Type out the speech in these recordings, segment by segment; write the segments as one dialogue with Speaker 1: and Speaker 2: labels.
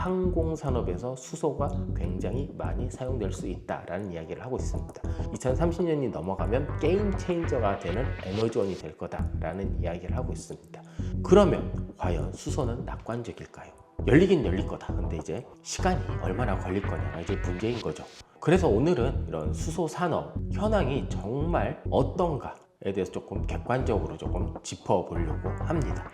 Speaker 1: 항공산업에서 수소가 굉장히 많이 사용될 수 있다라는 이야기를 하고 있습니다. 2030년이 넘어가면 게임 체인저가 되는 에너지원이 될 거다라는 이야기를 하고 있습니다. 그러면 과연 수소는 낙관적일까요? 열리긴 열릴 거다. 근데 이제 시간이 얼마나 걸릴 거냐가 이제 문제인 거죠. 그래서 오늘은 이런 수소 산업 현황이 정말 어떤가에 대해서 조금 객관적으로 조금 짚어보려고 합니다.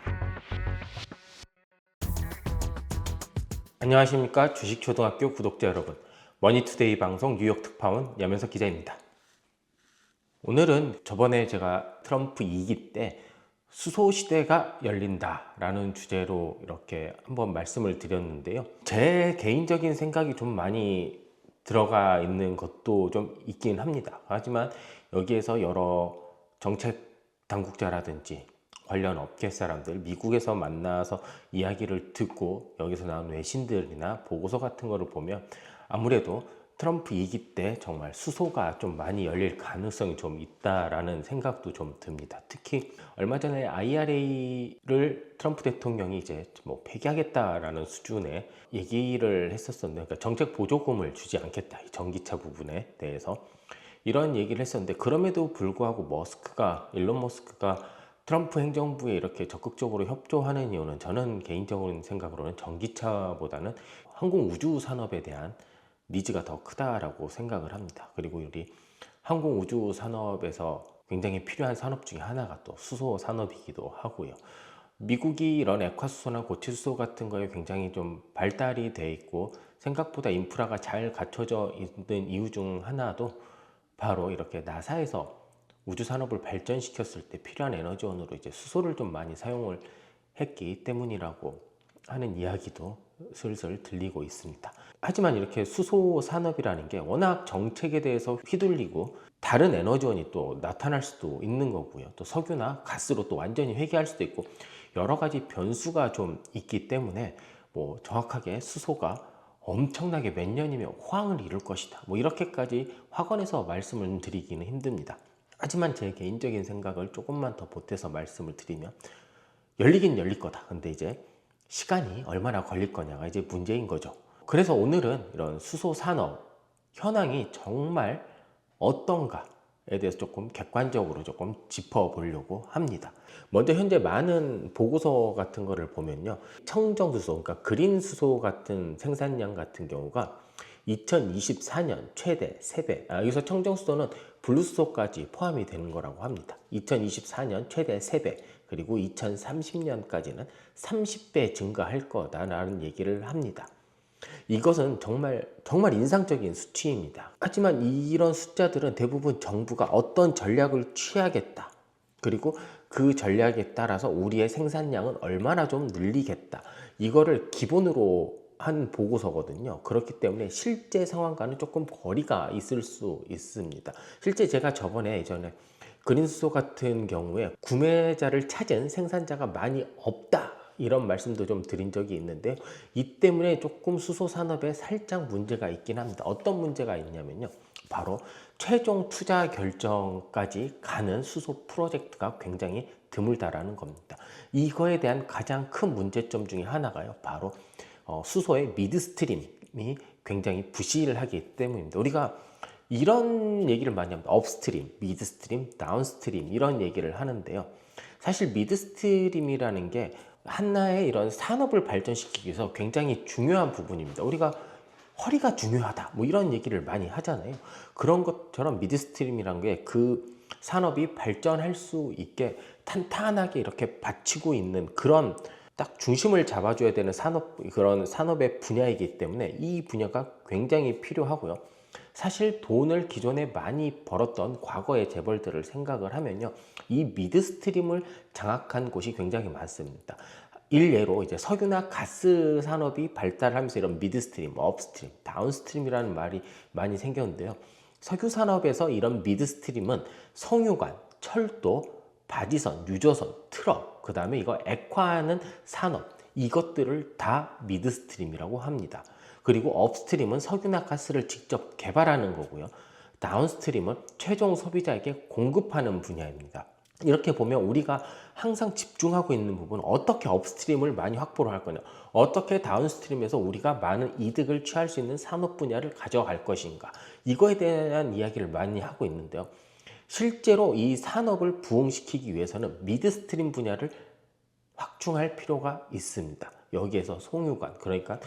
Speaker 1: 안녕하십니까, 주식초등학교 구독자 여러분, 머니투데이 방송 뉴욕 특파원 염현석 기자입니다. 오늘은 저번에 제가 트럼프 2기 때 수소 시대가 열린다라는 주제로 이렇게 한번 말씀을 드렸는데요. 제 개인적인 생각이 좀 많이 들어가 있는 것도 좀 있긴 합니다. 하지만 여기에서 여러 정책 당국자라든지 관련 업계 사람들, 미국에서 만나서 이야기를 듣고 여기서 나온 외신들이나 보고서 같은 거를 보면 아무래도 트럼프 2기 때 정말 수소가 좀 많이 열릴 가능성이 좀 있다라는 생각도 좀 듭니다. 특히 얼마 전에 IRA를 트럼프 대통령이 이제 뭐 폐기하겠다라는 수준의 얘기를 했었었는데, 그러니까 정책 보조금을 주지 않겠다, 이 전기차 부분에 대해서 이런 얘기를 했었는데, 그럼에도 불구하고 일론 머스크가 트럼프 행정부에 이렇게 적극적으로 협조하는 이유는, 저는 개인적으로 생각으로는 전기차보다는 항공 우주 산업에 대한 니즈가 더 크다라고 생각을 합니다. 그리고 우리 항공 우주 산업에서 굉장히 필요한 산업 중에 하나가 또 수소 산업이기도 하고요. 미국이 이런 액화수소나 고체수소 같은 거에 굉장히 좀 발달이 돼 있고 생각보다 인프라가 잘 갖춰져 있는 이유 중 하나도 바로 이렇게 나사에서 우주 산업을 발전시켰을 때 필요한 에너지원으로 이제 수소를 좀 많이 사용을 했기 때문이라고 하는 이야기도 슬슬 들리고 있습니다. 하지만 이렇게 수소 산업이라는 게 워낙 정책에 대해서 휘둘리고 다른 에너지원이 또 나타날 수도 있는 거고요. 또 석유나 가스로 또 완전히 회귀할 수도 있고 여러 가지 변수가 좀 있기 때문에 뭐 정확하게 수소가 엄청나게 몇 년이면 호황을 이룰 것이다, 뭐 이렇게까지 확언해서 말씀을 드리기는 힘듭니다. 하지만 제 개인적인 생각을 조금만 더 보태서 말씀을 드리면 열리긴 열릴 거다. 근데 이제 시간이 얼마나 걸릴 거냐가 이제 문제인 거죠. 그래서 오늘은 이런 수소 산업 현황이 정말 어떤가에 대해서 조금 객관적으로 조금 짚어보려고 합니다. 먼저 현재 많은 보고서 같은 거를 보면요, 청정수소, 그러니까 그린 수소 같은 생산량 같은 경우가 2024년 최대 3배, 여기서 청정수소는 블루수소까지 포함이 되는 거라고 합니다. 2024년 최대 3배, 그리고 2030년까지는 30배 증가할 거다라는 얘기를 합니다. 이것은 정말 인상적인 수치입니다. 하지만 이런 숫자들은 대부분 정부가 어떤 전략을 취하겠다, 그리고 그 전략에 따라서 우리의 생산량은 얼마나 좀 늘리겠다, 이거를 기본으로 한 보고서거든요. 그렇기 때문에 실제 상황과는 조금 거리가 있을 수 있습니다. 실제 제가 예전에 그린수소 같은 경우에 구매자를 찾은 생산자가 많이 없다, 이런 말씀도 좀 드린 적이 있는데, 이 때문에 조금 수소 산업에 살짝 문제가 있긴 합니다. 어떤 문제가 있냐면요, 바로 최종 투자 결정까지 가는 수소 프로젝트가 굉장히 드물다라는 겁니다. 이거에 대한 가장 큰 문제점 중에 하나가요, 바로 수소의 미드스트림이 굉장히 부실하기 때문입니다. 우리가 이런 얘기를 많이 합니다. 업스트림, 미드스트림, 다운스트림, 이런 얘기를 하는데요. 사실 미드스트림이라는 게 하나의 이런 산업을 발전시키기 위해서 굉장히 중요한 부분입니다. 우리가 허리가 중요하다, 뭐 이런 얘기를 많이 하잖아요. 그런 것처럼 미드스트림이라는 게 그 산업이 발전할 수 있게 탄탄하게 이렇게 받치고 있는 그런 딱 중심을 잡아줘야 되는 그런 산업의 분야이기 때문에 이 분야가 굉장히 필요하고요. 사실 돈을 기존에 많이 벌었던 과거의 재벌들을 생각을 하면요, 이 미드스트림을 장악한 곳이 굉장히 많습니다. 일례로 이제 석유나 가스 산업이 발달하면서 이런 미드스트림, 업스트림, 다운스트림이라는 말이 많이 생겼는데요. 석유 산업에서 이런 미드스트림은 성유관, 철도, 바지선, 유조선, 트럭, 그 다음에 이거 액화하는 산업, 이것들을 다 미드스트림이라고 합니다. 그리고 업스트림은 석유나 가스를 직접 개발하는 거고요. 다운스트림은 최종 소비자에게 공급하는 분야입니다. 이렇게 보면 우리가 항상 집중하고 있는 부분은 어떻게 업스트림을 많이 확보를 할 거냐, 어떻게 다운스트림에서 우리가 많은 이득을 취할 수 있는 산업 분야를 가져갈 것인가, 이거에 대한 이야기를 많이 하고 있는데요. 실제로 이 산업을 부흥시키기 위해서는 미드스트림 분야를 확충할 필요가 있습니다. 여기에서 송유관, 그러니까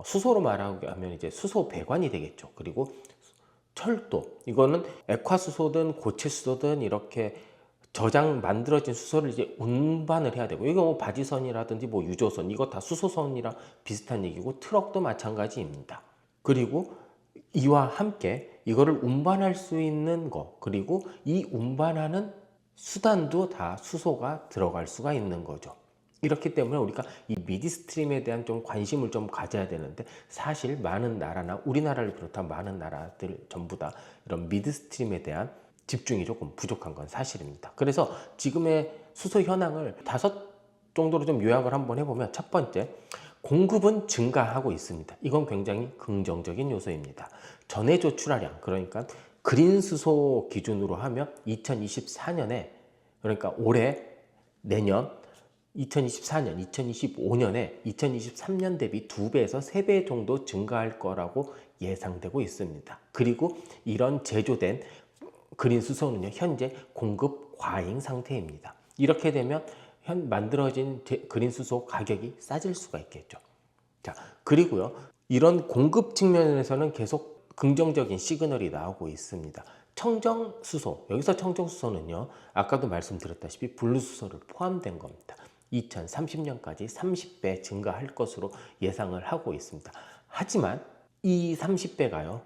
Speaker 1: 수소로 말하면 이제 수소 배관이 되겠죠. 그리고 철도, 이거는 액화수소든 고체수소든 이렇게 저장 만들어진 수소를 이제 운반을 해야 되고, 이거 뭐 바지선이라든지 뭐 유조선, 이거 다 수소선이랑 비슷한 얘기고, 트럭도 마찬가지입니다. 그리고 이와 함께 이거를 운반할 수 있는 거, 그리고 이 운반하는 수단도 다 수소가 들어갈 수가 있는 거죠. 이렇기 때문에 우리가 이 미드스트림에 대한 좀 관심을 좀 가져야 되는데, 사실 많은 나라나 우리나라를 비롯한 많은 나라들 전부 다 이런 미드스트림에 대한 집중이 조금 부족한 건 사실입니다. 그래서 지금의 수소 현황을 5 정도로 좀 요약을 한번 해보면, 첫 번째, 공급은 증가하고 있습니다. 이건 굉장히 긍정적인 요소입니다. 전해조 출하량, 그러니까 그린 수소 기준으로 하면 2024년에, 그러니까 올해, 내년 2024년, 2025년에 2023년 대비 2배에서 3배 정도 증가할 거라고 예상되고 있습니다. 그리고 이런 제조된 그린 수소는요, 현재 공급 과잉 상태입니다. 이렇게 되면 만들어진 그린 수소 가격이 싸질 수가 있겠죠. 자, 그리고요, 이런 공급 측면에서는 계속 긍정적인 시그널이 나오고 있습니다. 청정수소, 여기서 청정수소는요, 아까도 말씀드렸다시피 분리수소를 포함된 겁니다. 2030년까지 30배 증가할 것으로 예상을 하고 있습니다. 하지만 이 30배가요,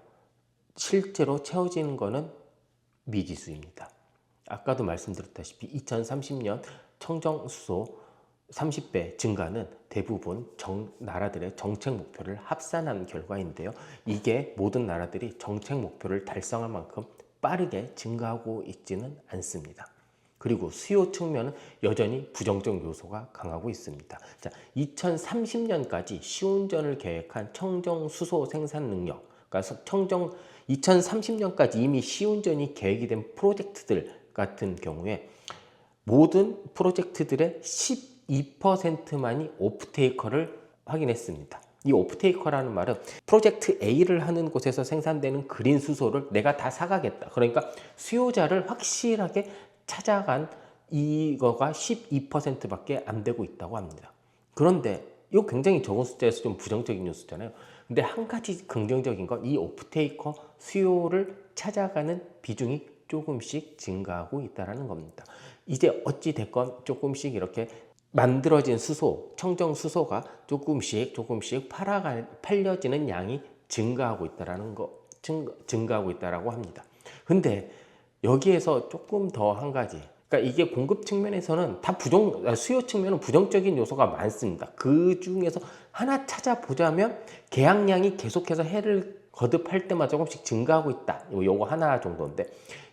Speaker 1: 실제로 채워지는 것은 미지수입니다. 아까도 말씀드렸다시피 2030년 청정수소 30배 증가는 대부분 나라들의 정책 목표를 합산한 결과인데요. 이게 모든 나라들이 정책 목표를 달성할 만큼 빠르게 증가하고 있지는 않습니다. 그리고 수요 측면은 여전히 부정적 요소가 강하고 있습니다. 자, 2030년까지 시운전을 계획한 청정수소 생산 능력, 그러니까 2030년까지 이미 시운전이 계획이 된 프로젝트들 같은 경우에 모든 프로젝트들의 12%만이 오프테이커를 확인했습니다. 이 오프테이커라는 말은 프로젝트 A를 하는 곳에서 생산되는 그린 수소를 내가 다 사가겠다, 그러니까 수요자를 확실하게 찾아간 이거가 12%밖에 안 되고 있다고 합니다. 그런데 이거 굉장히 적은 숫자에서 좀 부정적인 뉴스잖아요. 근데 한 가지 긍정적인 건 이 오프테이커 수요를 찾아가는 비중이 조금씩 증가하고 있다는 겁니다. 이제 어찌 됐건 조금씩 이렇게 만들어진 수소, 청정 수소가 조금씩 팔려지는 양이 증가하고 있다는 거, 증가하고 있다라고 합니다. 근데 여기에서 조금 더 한 가지, 그러니까 이게 공급 측면에서는 다 수요 측면은 부정적인 요소가 많습니다. 그 중에서 하나 찾아보자면 계약량이 계속해서 해를 거듭할 때마다 조금씩 증가하고 있다, 요거 하나 정도인데,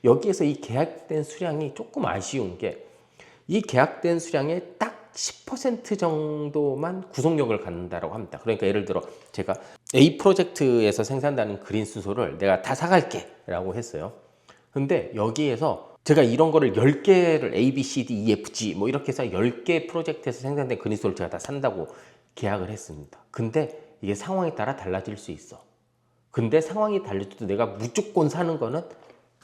Speaker 1: 여기에서 이 계약된 수량이 조금 아쉬운 게, 이 계약된 수량의 딱 10% 정도만 구속력을 갖는다고 합니다. 그러니까 예를 들어 제가 A 프로젝트에서 생산되는 그린 수소를 내가 다 사갈게 라고 했어요. 근데 여기에서 제가 이런 거를 10개를 A, B, C, D, E, F, G 뭐 이렇게 해서 10개 프로젝트에서 생산된 그린 수소를 제가 다 산다고 계약을 했습니다. 근데 이게 상황에 따라 달라질 수 있어. 근데 상황이 달라져도 내가 무조건 사는 거는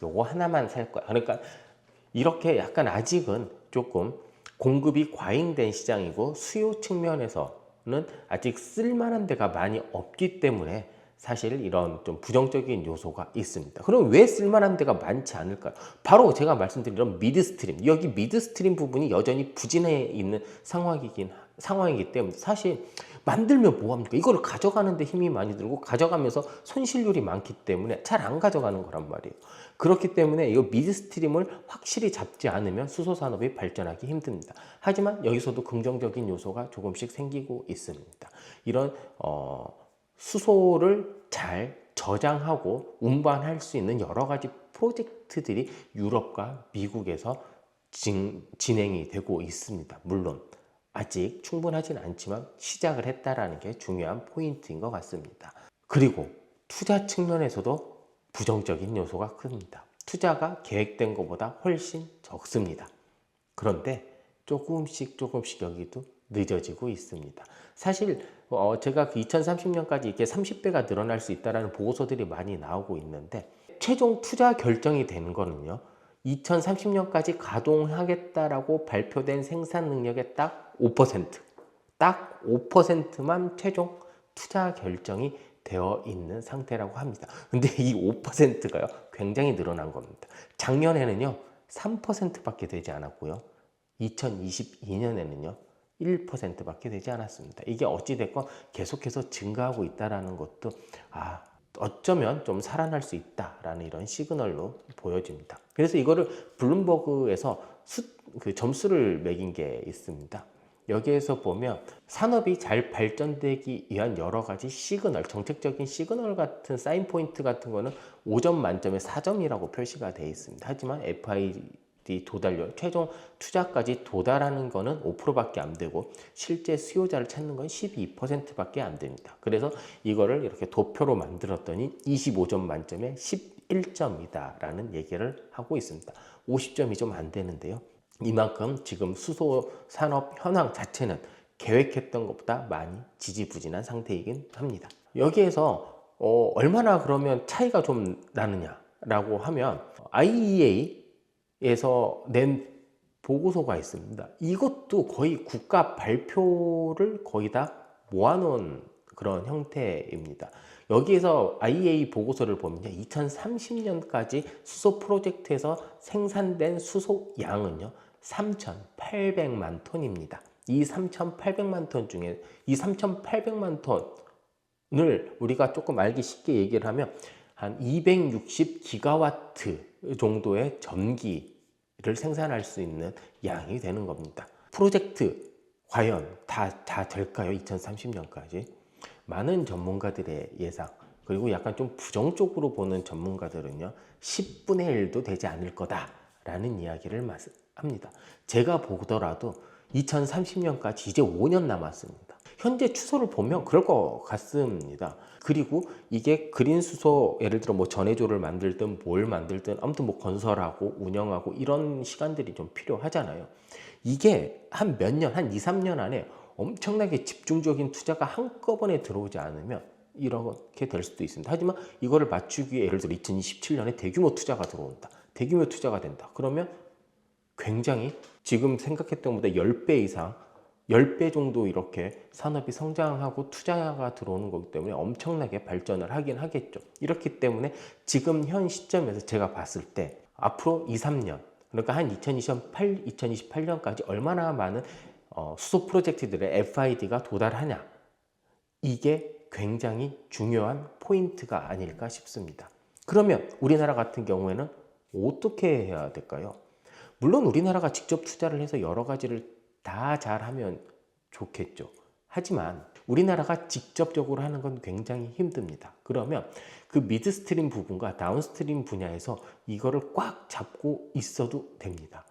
Speaker 1: 요거 하나만 살 거야. 그러니까 이렇게 약간 아직은 조금 공급이 과잉된 시장이고, 수요 측면에서는 아직 쓸만한 데가 많이 없기 때문에 사실 이런 좀 부정적인 요소가 있습니다. 그럼 왜 쓸만한 데가 많지 않을까요? 바로 제가 말씀드린 이런 미드스트림, 여기 미드스트림 부분이 여전히 부진해 있는 상황이기 때문에, 사실 만들면 뭐합니까? 이걸 가져가는데 힘이 많이 들고 가져가면서 손실률이 많기 때문에 잘 안 가져가는 거란 말이에요. 그렇기 때문에 이 미드스트림을 확실히 잡지 않으면 수소산업이 발전하기 힘듭니다. 하지만 여기서도 긍정적인 요소가 조금씩 생기고 있습니다. 이런 수소를 잘 저장하고 운반할 수 있는 여러 가지 프로젝트들이 유럽과 미국에서 진행이 되고 있습니다. 물론 아직 충분하진 않지만 시작을 했다라는 게 중요한 포인트인 것 같습니다. 그리고 투자 측면에서도 부정적인 요소가 큽니다. 투자가 계획된 것보다 훨씬 적습니다. 그런데 조금씩 여기도 늦어지고 있습니다. 사실 제가 그 2030년까지 이렇게 30배가 늘어날 수 있다는 보고서들이 많이 나오고 있는데, 최종 투자 결정이 되는 거는요, 2030년까지 가동하겠다라고 발표된 생산 능력의 딱 5%만 최종 투자 결정이 되어 있는 상태라고 합니다. 근데 이 5%가요 굉장히 늘어난 겁니다. 작년에는요 3%밖에 되지 않았고요, 2022년에는요 1%밖에 되지 않았습니다. 이게 어찌됐건 계속해서 증가하고 있다는 것도 어쩌면 좀 살아날 수 있다라는 이런 시그널로 보여집니다. 그래서 이거를 블룸버그에서 그 점수를 매긴 게 있습니다. 여기에서 보면 산업이 잘 발전되기 위한 여러 가지 시그널, 정책적인 시그널 같은 사인 포인트 같은 거는 5점 만점에 4점이라고 표시가 되어 있습니다. 하지만 FID 도달률, 최종 투자까지 도달하는 거는 5%밖에 안 되고 실제 수요자를 찾는 건 12%밖에 안 됩니다. 그래서 이거를 이렇게 도표로 만들었더니 25점 만점에 11점이다라는 얘기를 하고 있습니다. 50점이 좀 안 되는데요. 이만큼 지금 수소 산업 현황 자체는 계획했던 것보다 많이 지지부진한 상태이긴 합니다. 여기에서 얼마나 그러면 차이가 좀 나느냐라고 하면 IEA에서 낸 보고서가 있습니다. 이것도 거의 국가 발표를 거의 다 모아놓은 그런 형태입니다. 여기에서 IEA 보고서를 보면요, 2030년까지 수소 프로젝트에서 생산된 수소 양은요 3,800만 톤입니다. 이 3,800만 톤 중에 이 3,800만 톤을 우리가 조금 알기 쉽게 얘기를 하면 한 260기가와트 정도의 전기를 생산할 수 있는 양이 되는 겁니다. 프로젝트 과연 다 될까요? 2030년까지? 많은 전문가들의 예상, 그리고 약간 좀 부정적으로 보는 전문가들은요 10분의 1도 되지 않을 거다라는 이야기를 합니다. 제가 보더라도 2030년까지 이제 5년 남았습니다. 현재 추세를 보면 그럴 것 같습니다. 그리고 이게 그린 수소, 예를 들어 뭐 전해조를 만들든 뭘 만들든 아무튼 뭐 건설하고 운영하고 이런 시간들이 좀 필요하잖아요. 이게 한 몇 년, 한 2, 3년 안에 엄청나게 집중적인 투자가 한꺼번에 들어오지 않으면 이렇게 될 수도 있습니다. 하지만 이거를 맞추기 위해 예를 들어 2027년에 대규모 투자가 들어온다. 대규모 투자가 된다. 그러면 굉장히 지금 생각했던 것보다 10배 이상, 10배 정도 이렇게 산업이 성장하고 투자가 들어오는 거기 때문에 엄청나게 발전을 하긴 하겠죠. 이렇기 때문에 지금 현 시점에서 제가 봤을 때 앞으로 2, 3년, 그러니까 한 2028년까지 얼마나 많은 수소 프로젝트들의 FID가 도달하냐, 이게 굉장히 중요한 포인트가 아닐까 싶습니다. 그러면 우리나라 같은 경우에는 어떻게 해야 될까요? 물론 우리나라가 직접 투자를 해서 여러 가지를 다 잘하면 좋겠죠. 하지만 우리나라가 직접적으로 하는 건 굉장히 힘듭니다. 그러면 그 미드스트림 부분과 다운스트림 분야에서 이거를 꽉 잡고 있어도 됩니다.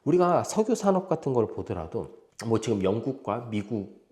Speaker 1: 우리가 석유 산업 같은 걸 보더라도 뭐 지금 영국과 미국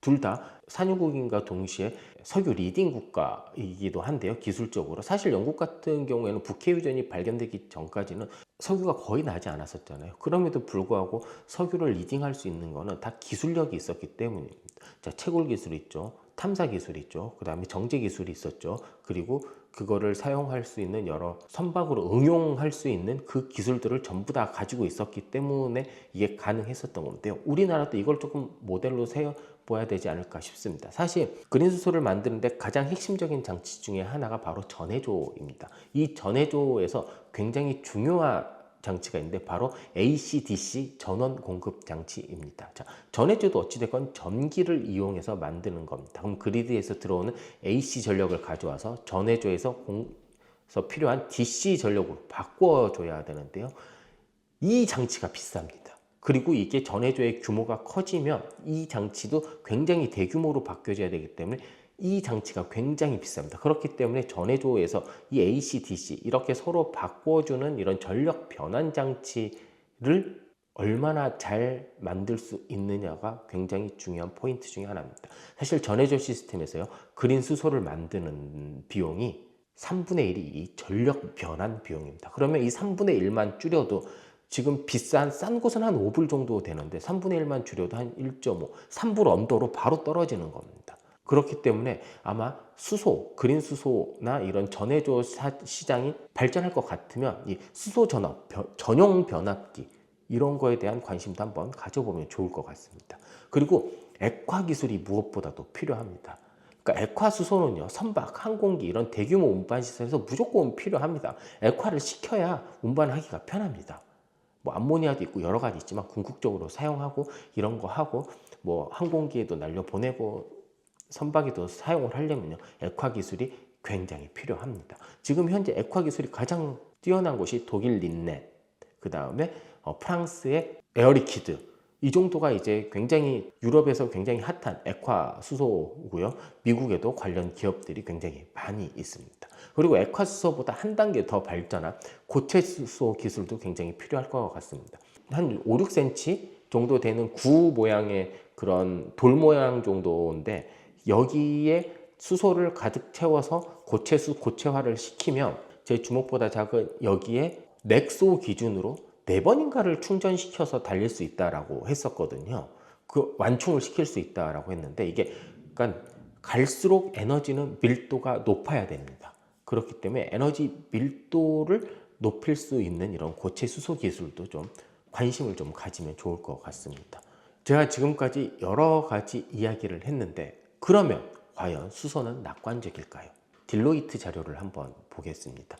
Speaker 1: 둘 다 산유국인과 동시에 석유 리딩 국가이기도 한데요. 기술적으로 사실 영국 같은 경우에는 북해유전이 발견되기 전까지는 석유가 거의 나지 않았었잖아요. 그럼에도 불구하고 석유를 리딩할 수 있는 거는 다 기술력이 있었기 때문입니다. 자, 채굴 기술이 있죠, 탐사 기술이 있죠, 그 다음에 정제 기술이 있었죠. 그리고 그거를 사용할 수 있는 여러 선박으로 응용할 수 있는 그 기술들을 전부 다 가지고 있었기 때문에 이게 가능했었던 건데요. 우리나라도 이걸 조금 모델로 세워봐야 되지 않을까 싶습니다. 사실 그린 수소를 만드는데 가장 핵심적인 장치 중에 하나가 바로 전해조입니다. 이 전해조에서 굉장히 중요한 장치가 있는데 바로 AC/DC 전원 공급 장치입니다. 자, 전해조도 어찌됐건 전기를 이용해서 만드는 겁니다. 그럼 그리드에서 들어오는 AC 전력을 가져와서 전해조에서 필요한 DC 전력으로 바꿔줘야 되는데요. 이 장치가 비쌉니다. 그리고 이게 전해조의 규모가 커지면 이 장치도 굉장히 대규모로 바뀌어져야 되기 때문에 이 장치가 굉장히 비쌉니다. 그렇기 때문에 전해조에서 이 AC, DC 이렇게 서로 바꿔주는 이런 전력 변환 장치를 얼마나 잘 만들 수 있느냐가 굉장히 중요한 포인트 중에 하나입니다. 사실 전해조 시스템에서요, 그린 수소를 만드는 비용이 3분의 1이 이 전력 변환 비용입니다. 그러면 이 3분의 1만 줄여도 지금 싼 곳은 한 5불 정도 되는데 3분의 1만 줄여도 한 1.5, 3불 언더로 바로 떨어지는 겁니다. 그렇기 때문에 아마 그린 수소나 이런 전해조 시장이 발전할 것 같으면 이 수소 전용 변압기 이런 거에 대한 관심도 한번 가져보면 좋을 것 같습니다. 그리고 액화 기술이 무엇보다도 필요합니다. 그러니까 액화 수소는요, 선박, 항공기 이런 대규모 운반 시설에서 무조건 필요합니다. 액화를 시켜야 운반하기가 편합니다. 뭐 암모니아도 있고 여러 가지 있지만 궁극적으로 사용하고 이런 거 하고 뭐 항공기에도 날려 보내고 선박에도 사용을 하려면요, 액화 기술이 굉장히 필요합니다. 지금 현재 액화 기술이 가장 뛰어난 곳이 독일 린넷, 그 다음에 프랑스의 에어리키드, 이 정도가 이제 굉장히 유럽에서 굉장히 핫한 액화 수소고요. 미국에도 관련 기업들이 굉장히 많이 있습니다. 그리고 액화 수소보다 한 단계 더 발전한 고체 수소 기술도 굉장히 필요할 것 같습니다. 한 5, 6cm 정도 되는 구 모양의 그런 돌 모양 정도인데 여기에 수소를 가득 채워서 고체화를 시키면 제 주먹보다 작은 여기에 넥소 기준으로 4번인가를 충전시켜서 달릴 수 있다라고 했었거든요. 그 완충을 시킬 수 있다라고 했는데 이게 그러니까 갈수록 에너지는 밀도가 높아야 됩니다. 그렇기 때문에 에너지 밀도를 높일 수 있는 이런 고체 수소 기술도 좀 관심을 좀 가지면 좋을 것 같습니다. 제가 지금까지 여러 가지 이야기를 했는데 그러면 과연 수소는 낙관적일까요? 딜로이트 자료를 한번 보겠습니다.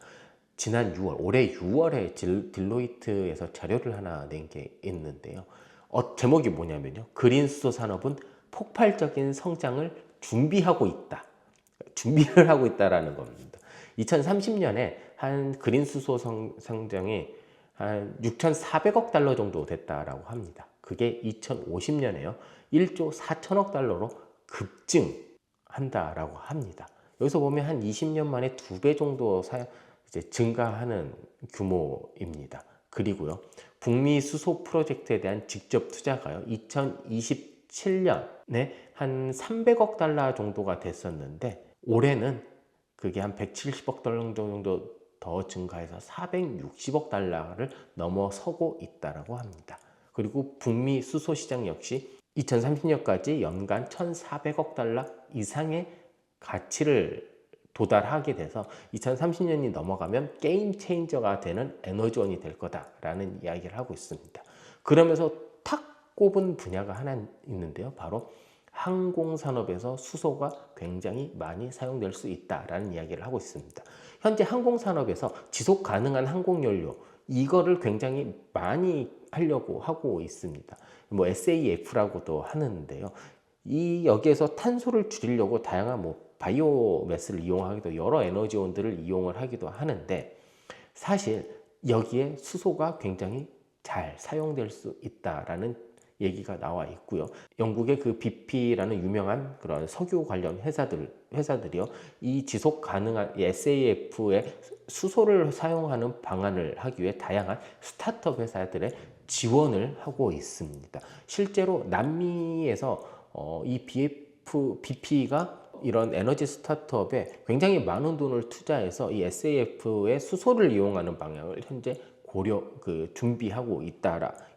Speaker 1: 지난 6월, 올해 6월에 딜로이트에서 자료를 하나 낸 게 있는데요. 제목이 뭐냐면요. 그린 수소 산업은 폭발적인 성장을 준비하고 있다. 준비를 하고 있다라는 겁니다. 2030년에 한 그린 수소 성장이 한 6,400억 달러 정도 됐다라고 합니다. 그게 2050년에요. 1조 4천억 달러로 급증한다라고 합니다. 여기서 보면 한 20년 만에 2배 정도 이제 증가하는 규모입니다. 그리고요, 북미 수소 프로젝트에 대한 직접 투자가요, 2027년에 한 300억 달러 정도가 됐었는데 올해는 그게 한 170억 달러 정도 더 증가해서 460억 달러를 넘어서고 있다고 합니다. 그리고 북미 수소 시장 역시 2030년까지 연간 1,400억 달러 이상의 가치를 도달하게 돼서 2030년이 넘어가면 게임 체인저가 되는 에너지원이 될 거다라는 이야기를 하고 있습니다. 그러면서 탁 꼽은 분야가 하나 있는데요. 바로 항공산업에서 수소가 굉장히 많이 사용될 수 있다라는 이야기를 하고 있습니다. 현재 항공산업에서 지속 가능한 항공연료 이거를 굉장히 많이 하려고 하고 있습니다. 뭐 SAF라고도 하는데요. 여기에서 탄소를 줄이려고 다양한 바이오매스를 이용하기도 여러 에너지원들을 이용을 하기도 하는데 사실 여기에 수소가 굉장히 잘 사용될 수 있다라는 얘기가 나와 있고요. 영국의 그 BP라는 유명한 그런 석유 관련 회사들이요. 이 지속 가능한 SAF의 수소를 사용하는 방안을 하기 위해 다양한 스타트업 회사들의 지원을 하고 있습니다. 실제로 남미에서 이 BP가 이런 에너지 스타트업에 굉장히 많은 돈을 투자해서 이 SAF의 수소를 이용하는 방향을 현재 준비하고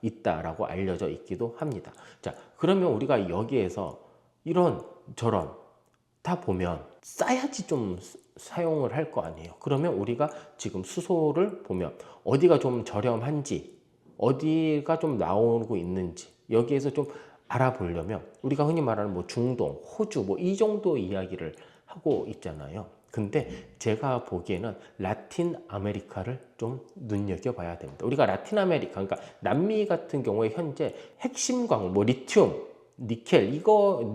Speaker 1: 있다라고 알려져 있기도 합니다. 자, 그러면 우리가 여기에서 이런 저런 다 보면 싸야지 좀 사용을 할 거 아니에요. 그러면 우리가 지금 수소를 보면 어디가 좀 저렴한지, 어디가 좀 나오고 있는지 여기에서 좀 알아보려면 우리가 흔히 말하는 중동, 호주 이 정도 이야기를 하고 있잖아요. 근데 제가 보기에는 라틴 아메리카를 좀 눈여겨봐야 됩니다. 우리가 라틴 아메리카, 그러니까 남미 같은 경우에 현재 핵심 광, 리튬, 니켈,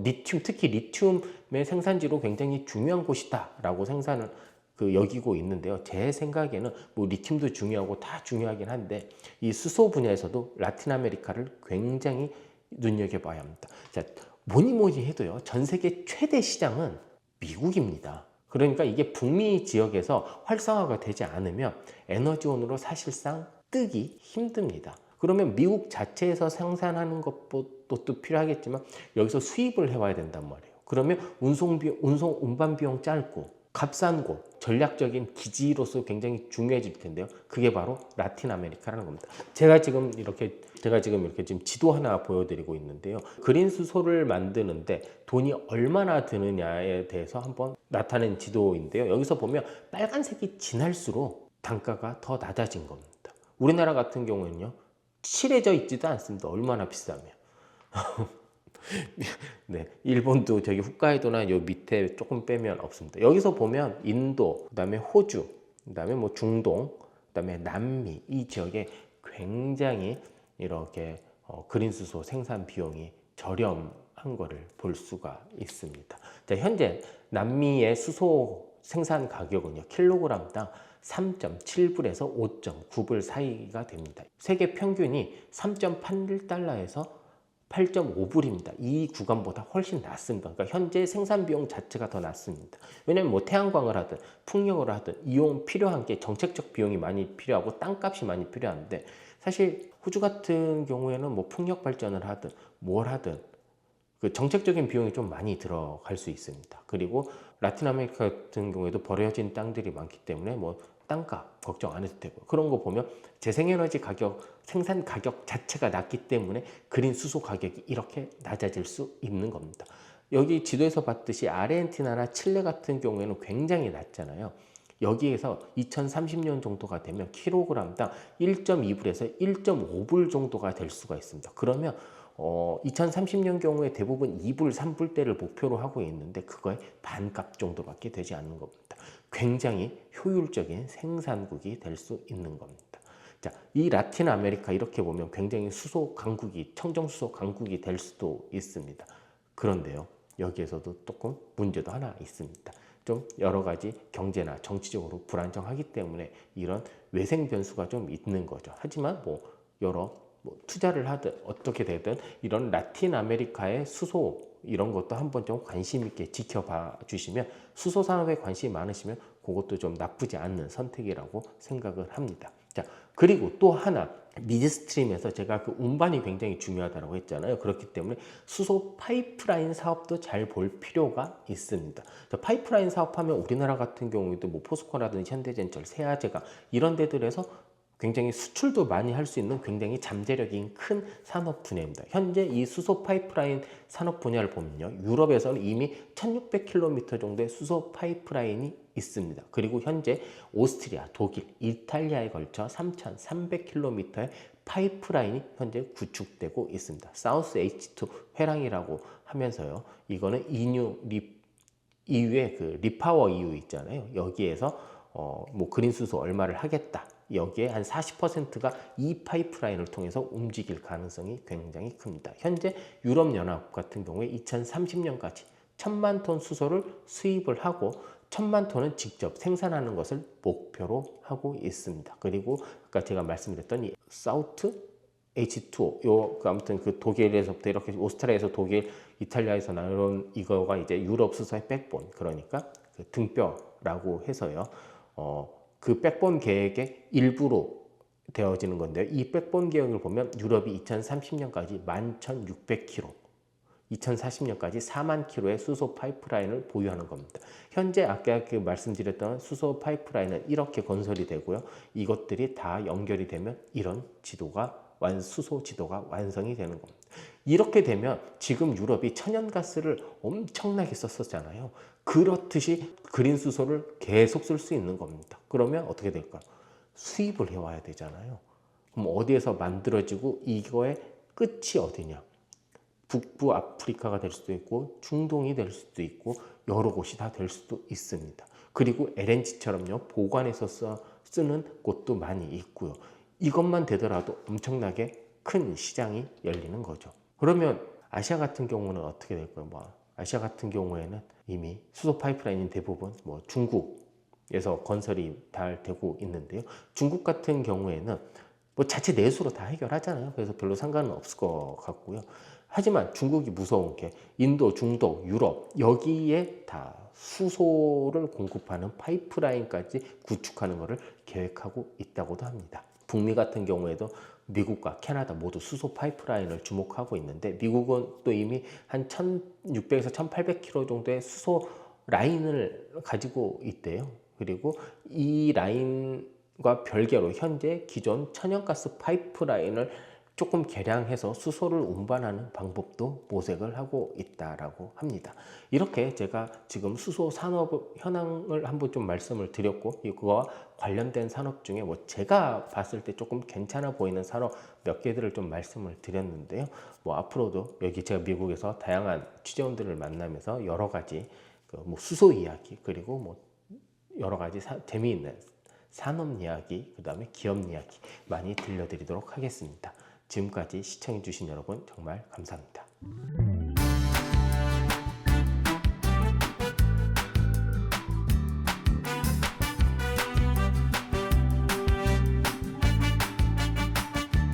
Speaker 1: 리튬, 특히 리튬의 생산지로 굉장히 중요한 곳이다라고 여기고 있는데요. 제 생각에는 리튬도 중요하고 다 중요하긴 한데 이 수소 분야에서도 라틴 아메리카를 굉장히 눈여겨봐야 합니다. 자, 뭐니 해도요, 전 세계 최대 시장은 미국입니다. 그러니까 이게 북미 지역에서 활성화가 되지 않으면 에너지원으로 사실상 뜨기 힘듭니다. 그러면 미국 자체에서 생산하는 것도 필요하겠지만 여기서 수입을 해와야 된단 말이에요. 그러면 운반 비용 짧고 값싼 곳, 전략적인 기지로서 굉장히 중요해질 텐데요. 그게 바로 라틴 아메리카라는 겁니다. 제가 지금 이렇게 지금 지도 하나 보여드리고 있는데요. 그린 수소를 만드는데 돈이 얼마나 드느냐에 대해서 한번 나타낸 지도인데요. 여기서 보면 빨간색이 진할수록 단가가 더 낮아진 겁니다. 우리나라 같은 경우에는요, 칠해져 있지도 않습니다. 얼마나 비싸면. 네, 일본도 저기 홋카이도나 요 밑에 조금 빼면 없습니다. 여기서 보면 인도, 그다음에 호주, 그다음에 뭐 중동, 그다음에 남미 이 지역에 굉장히 이렇게 그린 수소 생산 비용이 저렴한 거를 볼 수가 있습니다. 자, 현재 남미의 수소 생산 가격은요, 킬로그램당 3.7불에서 5.9불 사이가 됩니다. 세계 평균이 3.81달러에서 8.5불입니다. 이 구간보다 훨씬 낮습니다. 그러니까 현재 생산 비용 자체가 더 낮습니다. 왜냐하면 뭐 태양광을 하든 풍력을 하든 이용 필요한 게 정책적 비용이 많이 필요하고 땅값이 많이 필요한데, 사실 호주 같은 경우에는 뭐 풍력 발전을 하든 뭘 하든 그 정책적인 비용이 좀 많이 들어갈 수 있습니다. 그리고 라틴 아메리카 같은 경우에도 버려진 땅들이 많기 때문에 뭐 땅값 걱정 안 해도 되고, 그런 거 보면 재생에너지 가격, 생산 가격 자체가 낮기 때문에 그린 수소 가격이 이렇게 낮아질 수 있는 겁니다. 여기 지도에서 봤듯이 아르헨티나나 칠레 같은 경우에는 굉장히 낮잖아요. 여기에서 2030년 정도가 되면 킬로그램당 1.2불에서 1.5불 정도가 될 수가 있습니다. 그러면 2030년 경우에 대부분 2불, 3불대를 목표로 하고 있는데 그거의 반값 정도밖에 되지 않는 겁니다. 굉장히 효율적인 생산국이 될 수 있는 겁니다. 자, 이 라틴 아메리카 이렇게 보면 굉장히 수소 강국이, 청정 수소 강국이 될 수도 있습니다. 그런데요, 여기에서도 조금 문제도 하나 있습니다. 좀 여러 가지 경제나 정치적으로 불안정하기 때문에 이런 외생 변수가 좀 있는 거죠. 하지만 뭐 여러 투자를 하든 어떻게 되든 이런 라틴 아메리카의 수소 이런 것도 한번 좀 관심 있게 지켜봐 주시면, 수소 산업에 관심이 많으시면 그것도 좀 나쁘지 않는 선택이라고 생각을 합니다. 자, 그리고 또 하나, 미드스트림에서 제가 그 운반이 굉장히 중요하다고 했잖아요. 그렇기 때문에 수소 파이프라인 사업도 잘 볼 필요가 있습니다. 자, 파이프라인 사업하면 우리나라 같은 경우에도 뭐 포스코라든지 현대제철, 세아제가 이런 데들에서 굉장히 수출도 많이 할 수 있는 굉장히 잠재력인 큰 산업 분야입니다. 현재 이 수소 파이프라인 산업 분야를 보면요, 유럽에서는 이미 1600km 정도의 수소 파이프라인이 있습니다. 그리고 현재 오스트리아, 독일, 이탈리아에 걸쳐 3300km의 파이프라인이 현재 구축되고 있습니다. 사우스 H2 회랑이라고 하면서요, 이거는 EU의 그 리파워 EU 있잖아요. 여기에서 뭐 그린 수소 얼마를 하겠다, 여기에 한 40%가 이 파이프라인을 통해서 움직일 가능성이 굉장히 큽니다. 현재 유럽연합 같은 경우에 2030년까지 1000만 톤 수소를 수입을 하고 1000만 톤은 직접 생산하는 것을 목표로 하고 있습니다. 그리고 아까 제가 말씀드렸던 이 사우트 H2O, 아무튼 그 독일에서부터 이렇게 오스트리아에서 독일, 이탈리아에서 나온 이거가 이제 유럽 수소의 백본, 그러니까 그 등뼈라고 해서요. 그 백본 계획의 일부로 되어지는 건데요. 이 백본 계획을 보면 유럽이 2030년까지 11,600km, 2040년까지 4만 km의 수소 파이프라인을 보유하는 겁니다. 현재 아까 그 말씀드렸던 수소 파이프라인은 이렇게 건설이 되고요. 이것들이 다 연결이 되면 이런 지도가 수소 지도가 완성이 되는 겁니다. 이렇게 되면 지금 유럽이 천연가스를 엄청나게 썼었잖아요. 그렇듯이 그린 수소를 계속 쓸 수 있는 겁니다. 그러면 어떻게 될까요? 수입을 해와야 되잖아요. 그럼 어디에서 만들어지고 이거의 끝이 어디냐? 북부 아프리카가 될 수도 있고 중동이 될 수도 있고 여러 곳이 다 될 수도 있습니다. 그리고 LNG처럼요, 보관해서 쓰는 곳도 많이 있고요. 이것만 되더라도 엄청나게 큰 시장이 열리는 거죠. 그러면 아시아 같은 경우는 어떻게 될까요? 아시아 같은 경우에는 이미 수소 파이프라인이 대부분 중국에서 건설이 잘 되고 있는데요. 중국 같은 경우에는 자체 내수로 다 해결하잖아요. 그래서 별로 상관은 없을 것 같고요. 하지만 중국이 무서운 게 인도, 중동, 유럽 여기에 다 수소를 공급하는 파이프라인까지 구축하는 것을 계획하고 있다고도 합니다. 북미 같은 경우에도 미국과 캐나다 모두 수소 파이프라인을 주목하고 있는데, 미국은 또 이미 한 1600에서 1800km 정도의 수소 라인을 가지고 있대요. 그리고 이 라인과 별개로 현재 기존 천연가스 파이프라인을 조금 개량해서 수소를 운반하는 방법도 모색을 하고 있다라고 합니다. 이렇게 제가 지금 수소 산업 현황을 한번 좀 말씀을 드렸고, 이거와 관련된 산업 중에 뭐 제가 봤을 때 조금 괜찮아 보이는 산업 몇 개들을 좀 말씀을 드렸는데요. 뭐 앞으로도 여기 제가 미국에서 다양한 취재원들을 만나면서 여러 가지 뭐 수소 이야기, 그리고 뭐 여러 가지 재미있는 산업 이야기, 그 다음에 기업 이야기 많이 들려드리도록 하겠습니다. 지금까지 시청해주신 여러분 정말 감사합니다.